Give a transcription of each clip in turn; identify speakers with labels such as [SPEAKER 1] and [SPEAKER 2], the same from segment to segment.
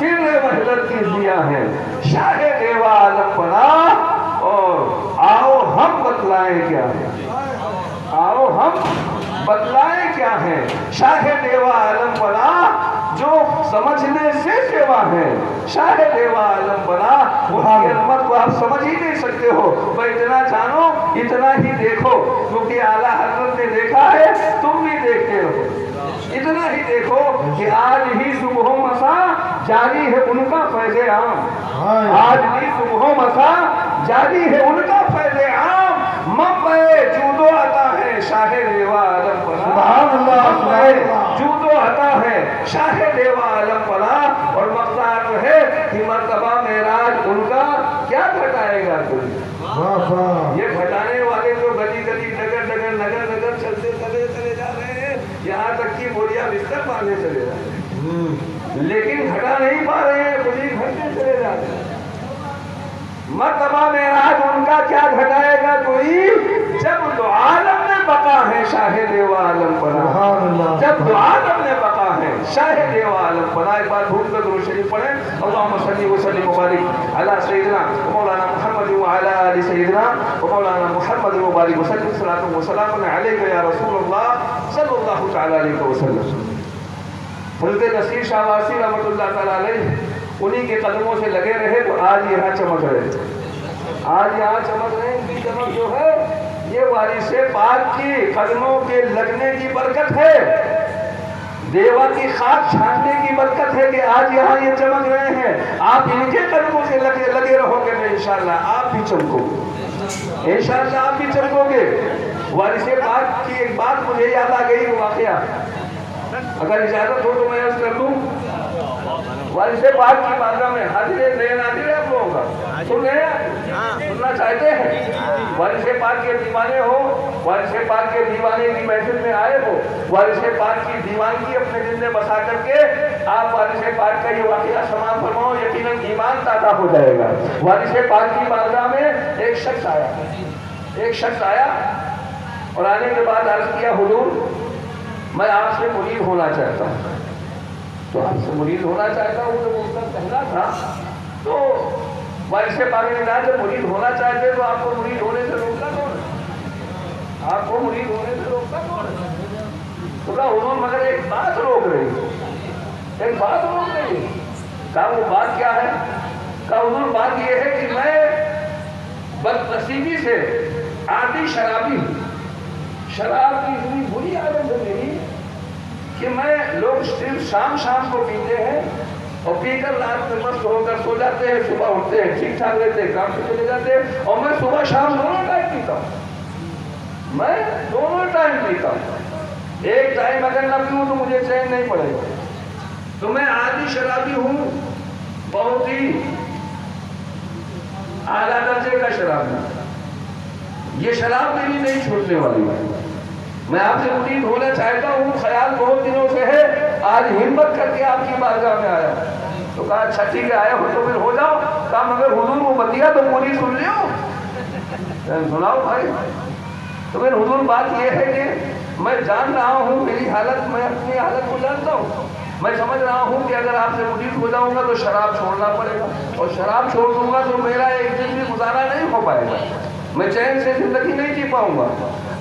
[SPEAKER 1] سر وحدت کی دیا ہے شاہ دیوا عالم پنا. اور آؤ ہم بتلائیں کیا ہے, آؤ ہم بتلائیں کیا ہے شاہ دیوا عالم پنا, جو سمجھنے سے سوا ہے شاہ دیوا عالم بنا. وہ عظمت کو آپ سمجھ ہی نہیں سکتے ہو. بھائی اتنا جانو اتنا ہی دیکھو, کیونکہ اعلیٰ حضرت نے دیکھا ہے تم بھی دیکھتے رہو. اتنا ہی دیکھو کہ آج ہی صبح و مساء جاری ہے ان کا فیض عام. آج بھی صبح و مساء جاری ہے ان کا فیض عام. منبع جود و عطا ہے شاہ دیوا عالم پناہ. منبع جود و عطا ہے شاہ دیوا عالم پناہ. اور مقصد تو ہے کہ مرتبہ معراج ان کا کیا گھٹائے گا کوئی. یہ گھٹانے والے تو گلی گلی ڈگر ڈگر نگر نگر چلتے چلے جا رہے ہیں, یہاں تک کہ بوریا بستر باندھے چلے جا رہے ہیں, لیکن گھٹا نہیں پا رہے ہیں, خود ہی گھٹتے چلے جا رہے ہیں. مرتبہ معراج ان کا کیا گھٹائے گا کوئی, جب دو عالم میں بقا ہے شاہ دیوا عالم پناہ. جب دو عالم میں بقا ہے شاہ دیوا عالم پناہ. ایک بار بھول کر درود شریف پڑھیں. اللہم صلی وسلم وبارک علی سیدنا مولانا محمد وعلی آل سیدنا مولانا محمد وبارک وسلم. صلاۃ و سلام علیک یا رسول اللہ صلی اللہ تعالی علیہ وسلم. حضرت نصیر شاہ واسی رحمۃ اللہ تعالی علیہ انہی کے قدموں سے لگے رہے تو آج یہاں چمک رہے. آج یہاں چمک رہے. ان کی چمک جو ہے یہ وارث پاک کی قدموں کے لگنے کی برکت ہے, دیوا کی خاک چھاننے کی برکت ہے کہ آج یہاں یہ چمک رہے ہیں. آپ ان کے قدموں سے لگے رہو گے تو انشاءاللہ آپ بھی چمکو گے, انشاءاللہ آپ بھی چمکو گے. وارث پاک کی ایک بات مجھے یاد آ گئی, وہ واقعہ اگر اجازت ہو تو میں عرض کر دوں. وارث پاک کی بارگاہ میں حاضر نئے ناظر آپ لوگوں کا سن رہے ہیں, سننا چاہتے ہیں. وارث پاک کے دیوانے ہو, وارث پاک کے دیوانے کی محفل میں آئے ہو, وارث پاک کی دیوانگی اپنے دل میں بسا کر کے آپ وارث پاک کا یہ واقعہ سماعت فرماؤ, یقیناً ایمان تازہ ہو جائے گا. وارث پاک کی بارگاہ میں ایک شخص آیا اور آنے کے بعد عرض کیا, حضور میں آپ سے مرید ہونا چاہتا ہوں. تو آپ سے مرید ہونا چاہتا ہوں, جب اس کا کہنا تھا تو وارث پاک نے کہا جب مرید ہونا چاہتے تو آپ کو مرید ہونے سے روکتا کون ہے, آپ کو مرید ہونے سے روکتا کون ہے. تو کہا حضور مگر ایک بات روک رہی ہے, ایک بات روک رہی ہے. کہا وہ بات کیا ہے. کہا حضور بات یہ ہے کہ میں بدنصیبی سے عادی شرابی ہوں. شراب کی اتنی بری عادت ہے میری کہ میں, لوگ صرف شام کو پیتے ہیں اور پی کر رات میں مست ہو کر سو جاتے ہیں, صبح اٹھتے ہیں ٹھیک ٹھاک رہتے ہیں, کام سے چلے جاتے ہیں, اور میں صبح شام دونوں ٹائم پیتا ہوں. میں دونوں ٹائم پیتا ہوں. ایک ٹائم اگر نہ پیوں تو مجھے چین نہیں پڑے گا. تو میں عادی شرابی ہوں, بہت ہی اعلیٰ درجے کا شرابی. یہ شراب میری نہیں چھوٹنے والی ہے. میں آپ سے مرید ہونا چاہتا ہوں, خیال بہت دنوں سے ہے, آج ہمت کر کے آپ کی بارگاہ میں آیا. تو کہا اچھا ٹھیک ہے آیا ہو تو پھر ہو جاؤ. کہا مگر حضور وہ بتیا تو پوری سن لیو. سناؤ بھائی. تو پھر حضور بات یہ ہے کہ میں جان رہا ہوں میری حالت, میں اپنی حالت کو جانتا ہوں. میں سمجھ رہا ہوں کہ اگر آپ سے مرید ہو جاؤں گا تو شراب چھوڑنا پڑے گا, اور شراب چھوڑ دوں گا تو میرا ایک دن بھی گزارا نہیں ہو پائے گا, میں چین سے زندگی نہیں جی پاؤں گا.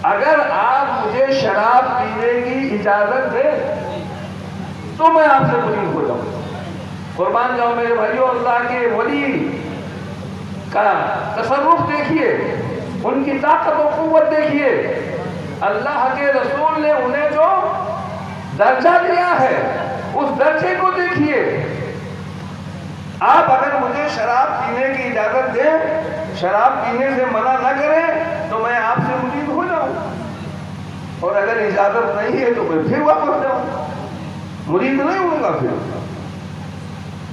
[SPEAKER 1] اگر آپ مجھے شراب پینے کی اجازت دیں تو میں آپ سے مرید ہو جاؤں. قربان جاؤ میرے بھائیو, اللہ کے ولی کا تصرف دیکھیے, ان کی طاقت و قوت دیکھیے. اللہ کے رسول نے انہیں جو درجہ دیا ہے اس درجے کو دیکھیے. آپ اگر مجھے شراب پینے کی اجازت دیں, شراب پینے سے منع نہ کریں تو میں آپ سے مرید ہو جاؤں, اور اگر اجازت نہیں ہے تو میں پھر واپس جاؤں, مرید نہیں ہوں گا پھر.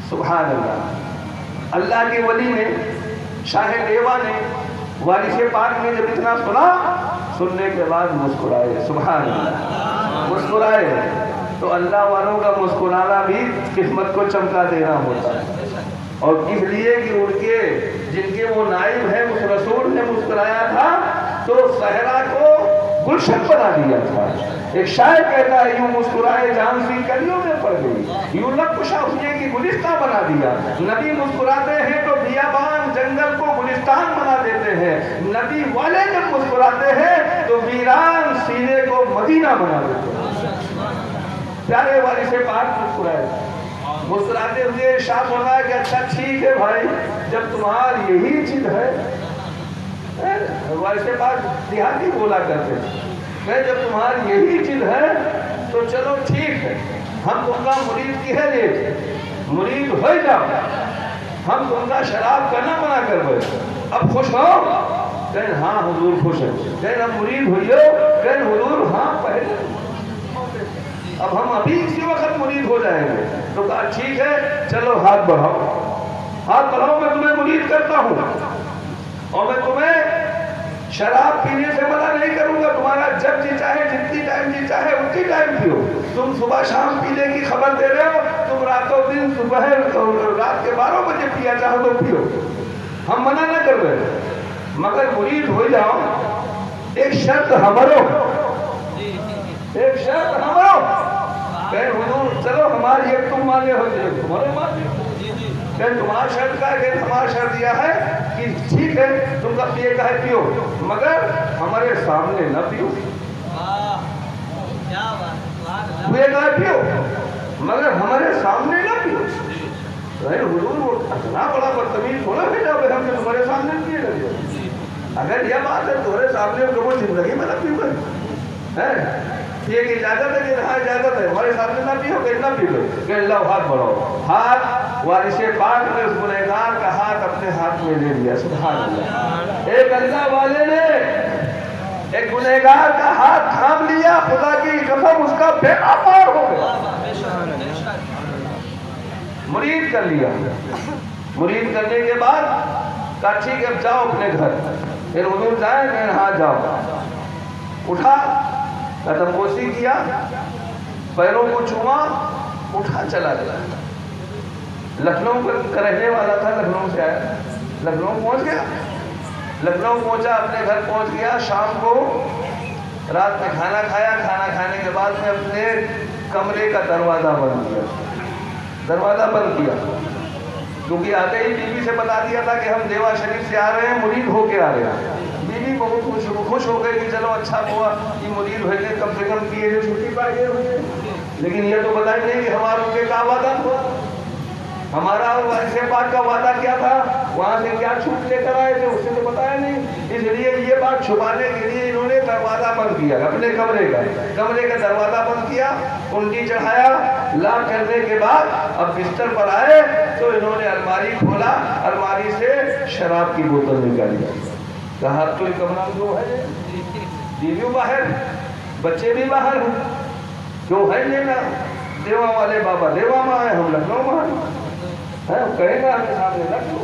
[SPEAKER 1] سبحان اللہ. اللہ کے ولی نے, شاہ دیوا نے, وارث پاک نے جب اتنا سنا, سننے کے بعد مسکرائے. سبحان اللہ, مسکرائے. تو اللہ والوں کا مسکرانا بھی قسمت کو چمکا دینا ہوتا ہے, اور اس لیے کہ ان کے جن کے وہ نائب ہیں اس رسول نے مسکرایا تھا تو صحرا کو گلشن بنا دیا تھا. ایک شاعر کہتا ہے یوں مسکرائے جان سی کلیوں میں پڑ گئی, یوں لب کشا ہوئے کی گلستہ بنا बना दिया। नबी मुस्कुराते हैं तो बियाबान जंगल को गुलिस्तान बना देते हैं। नबी वाले जब मुस्कुराते हैं तो वीरान सीने को मदीना बना देते हैं। प्यारे वारिस पाक मुस्कुराए, मुस्कुराते हुए इरशाद फरमाया कि अच्छा ठीक है भाई, जब तुम्हारी यही जिद है, वारिस पाक देहाती बोला करते हैं, जब तुम्हारी यही जिद है तो चलो ठीक है, हम तुमका मुरीद की है ले मुरीद हो जाओ, हम तुमका शराब करना मना कर बैठे, अब खुश हो? कहें हाँ हुजूर खुश है। कहें अब मुरीद हुई हो? कहें हुजूर हाँ पहले, अब हम अभी इसी वक्त मुरीद हो जाएंगे। तो कहा ठीक है चलो हाथ बढ़ाओ, हाथ बढ़ाओ, मैं तुम्हें मुरीद करता हूँ और मैं तुम्हें शराब पीने से मना नहीं करूंगा, तुम्हारा जब जी चाहे जितनी टाइम जी चाहे उतनी टाइम पियो, तुम सुबह शाम पीने की खबर दे रहे हो, तुम रातों दिन सुबह रात के 12 बजे पिया चाहो तो पियो, हम मना ना कर रहे, मगर मुरीद हो जाओ, एक शर्त हमारो, एक शर्त हमारो। कहे हुजूर चलो हमारी एक तुम माने हो जाए, तुम्हारे माने, कहे तुम्हारा शर्त का है, हमारा शर्त यह है कि ठीक है तुमका पिए का है पियो, मगर हमारे सामने न पियो, पिए का है पियो मगर हमारे सामने न पियो। अरे हुजूर वो इतना बड़ा बदतमीज थोड़ा भेजा हम तुम्हारे सामने पिए लगे, अगर यह बात है तुम्हारे सामने तो वो जिंदगी में न पियो है, ये की इजाजत है कि हाँ इजाजत है, हमारे सामने ना पियो, कितना पी लो, कि अल्लाह हाथ बढ़ाओ, हाथ वारिस पाक ने उस गुनहगार का हाथ अपने हाथ में ले लिया। सुभान अल्लाह, एक अल्लाह वाले ने एक गुनहगार का हाथ थाम लिया, खुदा की कसम उसका बेड़ा पार हो गया, मुरीद कर लिया। मुरीद करने के बाद कहा ठीक है जाओ अपने घर, फिर हुजूर जाए, फिर हाँ जाओ, उठा कदमबोसी किया, पैरों को चूमा, उठा चला गया। लखनऊ का रहने वाला था, लखनऊ से आया, लखनऊ पहुंच गया, लखनऊ पहुंचा, अपने घर पहुंच गया, शाम को रात में खाना खाया, खाना खाने के बाद में अपने कमरे का दरवाज़ा बंद किया, दरवाज़ा बंद किया, क्योंकि आते ही बीवी से बता दिया था कि हम देवा शरीफ से आ रहे हैं, मुरीद होके आ रहे हैं। बीवी बहुत खुश हो गई कि चलो अच्छा हुआ कि मुरीद हुए, कम से कम किए जो छुट्टी पाए हुए, लेकिन ये तो बताए नहीं कि हमारा उनके का वादा हुआ, हमारा और वारिस पाक का वादा क्या था, वहाँ से क्या छूट लेकर आए थे उससे तो बताया नहीं, इसलिए ये बात छुपाने के लिए इन्होंने दरवाज़ा बंद किया, अपने कमरे का दरवाज़ा बंद किया, उल्टी चढ़ाया, ला करने के बाद अब बिस्तर पर आए तो इन्होंने अलमारी खोला, अलमारी से शराब की बोतल निकाली, कहा तो कमरा जो है, बीवी बाहर, बच्चे भी बाहर हैं, जो है लेना, देवा वाले बाबा देवा में आए, हम लखनऊ में है, कहेगा हमें सामने लखनऊ,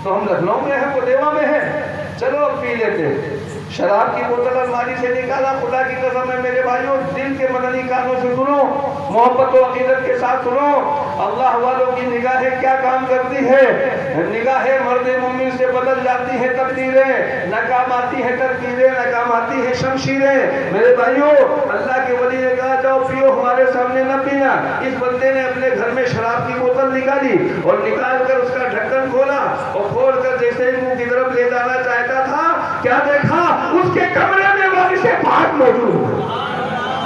[SPEAKER 1] तो हम लखनऊ में हैं, वो देवा में है, चलो अब पी लेते। शराब की बोतल अलमारी से निकाला, खुदा की कसम है मेरे भाइयों, दिल के मदनी कानों से सुनो, मोहब्बत और अकीदत के साथ सुनो, अल्लाह वालों की निगाहें क्या काम करती है, निगाहें मर्द मोमिन से बदल जाती है तकदीरें, नाकाम आती है तकदीरें, नाकाम आती है शमशीरें। मेरे भाइयों, अल्लाह के वली ने कहा जाओ पियो, हमारे सामने न पीना। इस बंदे ने अपने घर में शराब की बोतल निकाली और निकाल कर उसका ढक्कन खोला और खोल कर जैसे ही मुंह की तरफ ले जाना चाहता था, क्या देखा, उसके कमरे में वारिस पाक मौजूद है,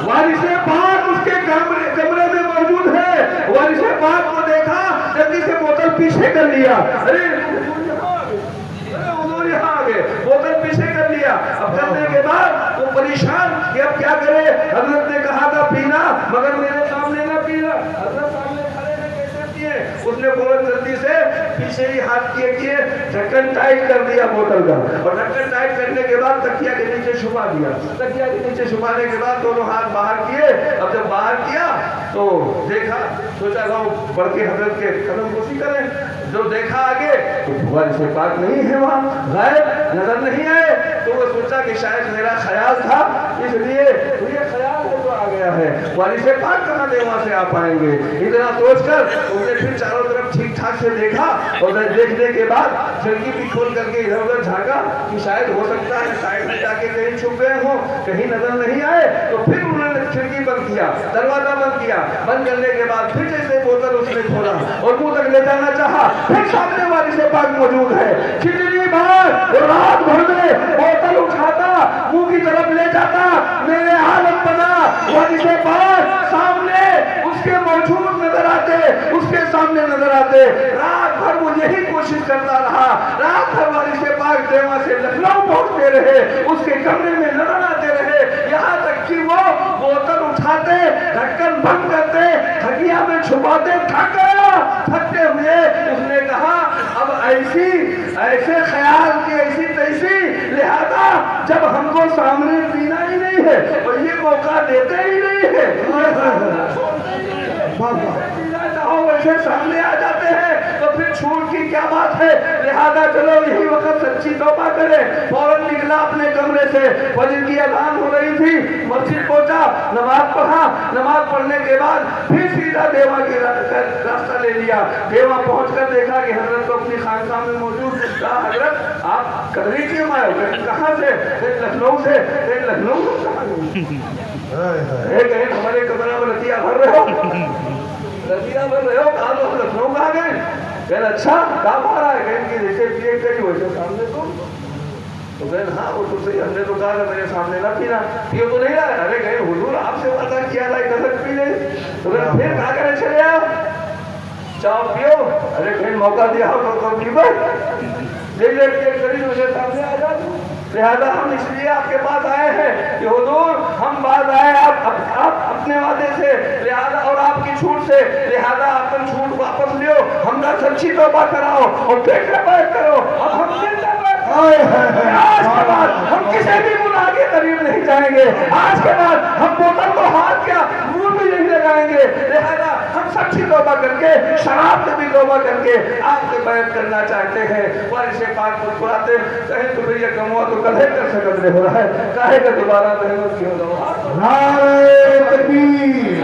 [SPEAKER 1] वारिस पाक उसके कमरे में मौजूद है। वारिस पाक को देखा, जल्दी से बोतल पीछे कर लिया, अरे हुजूर यहाँ आ गए, बोतल पीछे कर लिया। अब करने के बाद वो परेशान कि अब क्या करे, हजरत ने कहा था पीना, मगर मेरे सामने ना पीना, हजरत सामने खड़े हैं, कैसे पिए, उसने फौरन जल्दी से पीछे ही हाथ किए ढक्कन टाइट कर दिया बोतल का, और ढक्कन टाइट करने के बाद तकिया के नीचे छुपा दिया, तकिया के नीचे छुपाने के बाद दोनों हाथ बाहर किए। अब जब बाहर किया तो देखा, सोचा लो बढ़ के हजरत के कदमबोसी करें, जो देखा आगे तो वारिस पाक नहीं है, वहाँ गायब, नजर नहीं आए, तो वो सोचा कि शायद मेरा ख्याल था, इसलिए तो ये ख्याल है तो आ गया है, वारिस पाक कहाँ देवा से आ पाएंगे, इतना सोचकर उसने फिर चारों तरफ ठीक ठाक से देखा, और देखने के बाद खिड़की भी खोल करके इधर उधर झाँका कि शायद हो सकता है साइड में जाके कहीं छुप गए हो, कहीं नजर नहीं आए, तो फिर उन्होंने खिड़की बंद किया, दरवाजा बंद किया, बंद करने के बाद फिर जैसे बोतल उसने खोला और मुंह तक ले जाना चाहा, फिर सामने वाली से पाक मौजूद है। कितनी बार रात भर में बोतल उठाता, मुंह की तरफ ले जाता, मेरे आलम बना वाली से पाक सामने उसके मौजूद नजर आते, उसके सामने नजर आते। रात भर वो यही कोशिश करता रहा, रात भर वाली से पाक देवा से लखनऊ पहुंचते रहे, उसके कमरे में नजर आते रहे, यहाँ तक कि वो बोतल उठाते, ढक्कन बंद करते, थकिया में छुपाते, थक गया, थकते हुए उसने कहा अब ऐसे ख्याल की ऐसी तैसी, लिहाजा जब हमको सामने पीना ही नहीं है और ये मौका देते ही नहीं है, वैसे सामने आ जाते हैं तो फिर छूट की क्या बात है। लिहाजा चलो यही वक्त सच्ची तौबा करे। फौरन निकला अपने कमरे से, फजर की अज़ान हो रही थी, मस्जिद पहुंचा, नमाज पढ़ा, नमाज पढ़ने के बाद फिर सीधा देवा की रास्ता ले लिया। देवा पहुंचकर देखा कि हजरत तो अपनी खानकाह में मौजूद। कहा हजरत आप कदरी क्यों आए हो? कहाँ से? लखनऊ से। लखनऊ हमारे कमरा में रतिया भर रहे हो, रतिया भर रहे हो, कहा तो लखनऊ कहाँ गए? कहना अच्छा कहाँ मारा है? कहें कि जैसे पिए करी वैसे सामने तो कहें हाँ वो तो सही, हमने तो कहा था मेरे सामने ना पीना, पियो तो नहीं रहा है। अरे कहें हुजूर आपसे वादा किया था कसक पी ले, तो कहें फिर कहा करे चले आओ चाओ पियो। अरे कहें मौका दिया हो तो पी जैसे पिए करी वैसे सामने आ जाओ। लिहाजा हम इसलिए आपके पास आए हैं कि हुजूर हम बात आए आप अपने वादे से, लिहाजा और आपकी छूट से, लिहाजा अपन छूट वापस लियो, हमरा सच्ची तौबा कराओ और फिर बैठ करो। अब हम आज के बाद हम किसी भी गुनाह के करीब नहीं जाएंगे, आज के बाद हम बोतल को हाथ क्या मुंह में नहीं लगाएंगे। लिहाजा हम सच्ची तौबा करके, शराब से भी तौबा करके आपसे बैठ करना चाहते हैं। वारिस पाक मुस्कुराते कहें तो भैया कमुआ तो कल कर सकत नहीं हो रहा है, काहे का दोबारा मेहनत क्यों दो।
[SPEAKER 2] नारे तकबीर,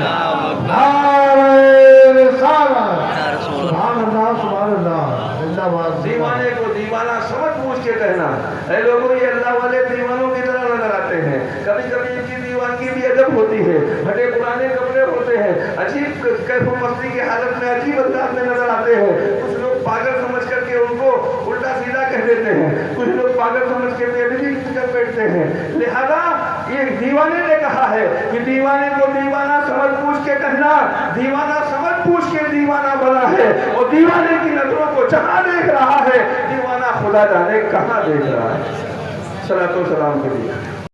[SPEAKER 2] नारे रिसालत, सुभान अल्लाह, सुभान अल्लाह, जिंदाबाद।
[SPEAKER 1] दीवाने को दीवाना समझ पूछ के कहना, ऐ लोगों ये अल्लाह वाले दीवानों की तरह नजर आते हैं। कभी कभी इनकी दीवानगी भी अदब होती है, फटे पुराने कपड़े होते हैं, अजीब कैफो मस्ती की हालत में अजीब अंदाज में नजर आते हैं। कुछ लोग पागल समझ करके उनको उल्टा सीधा कह देते हैं, कुछ लोग पागल समझ के बेदबी कर बैठते हैं। लिहाजा ये दीवाने ने कहा है कि दीवाने को दीवाना समझ पूछ के कहना, दीवाना समझ पूछ के दीवाना बना है, और दीवाने की नजरों को जहां देख रहा है, दीवाना खुदा जाने कहां देख रहा है। सलातो सलाम के लिए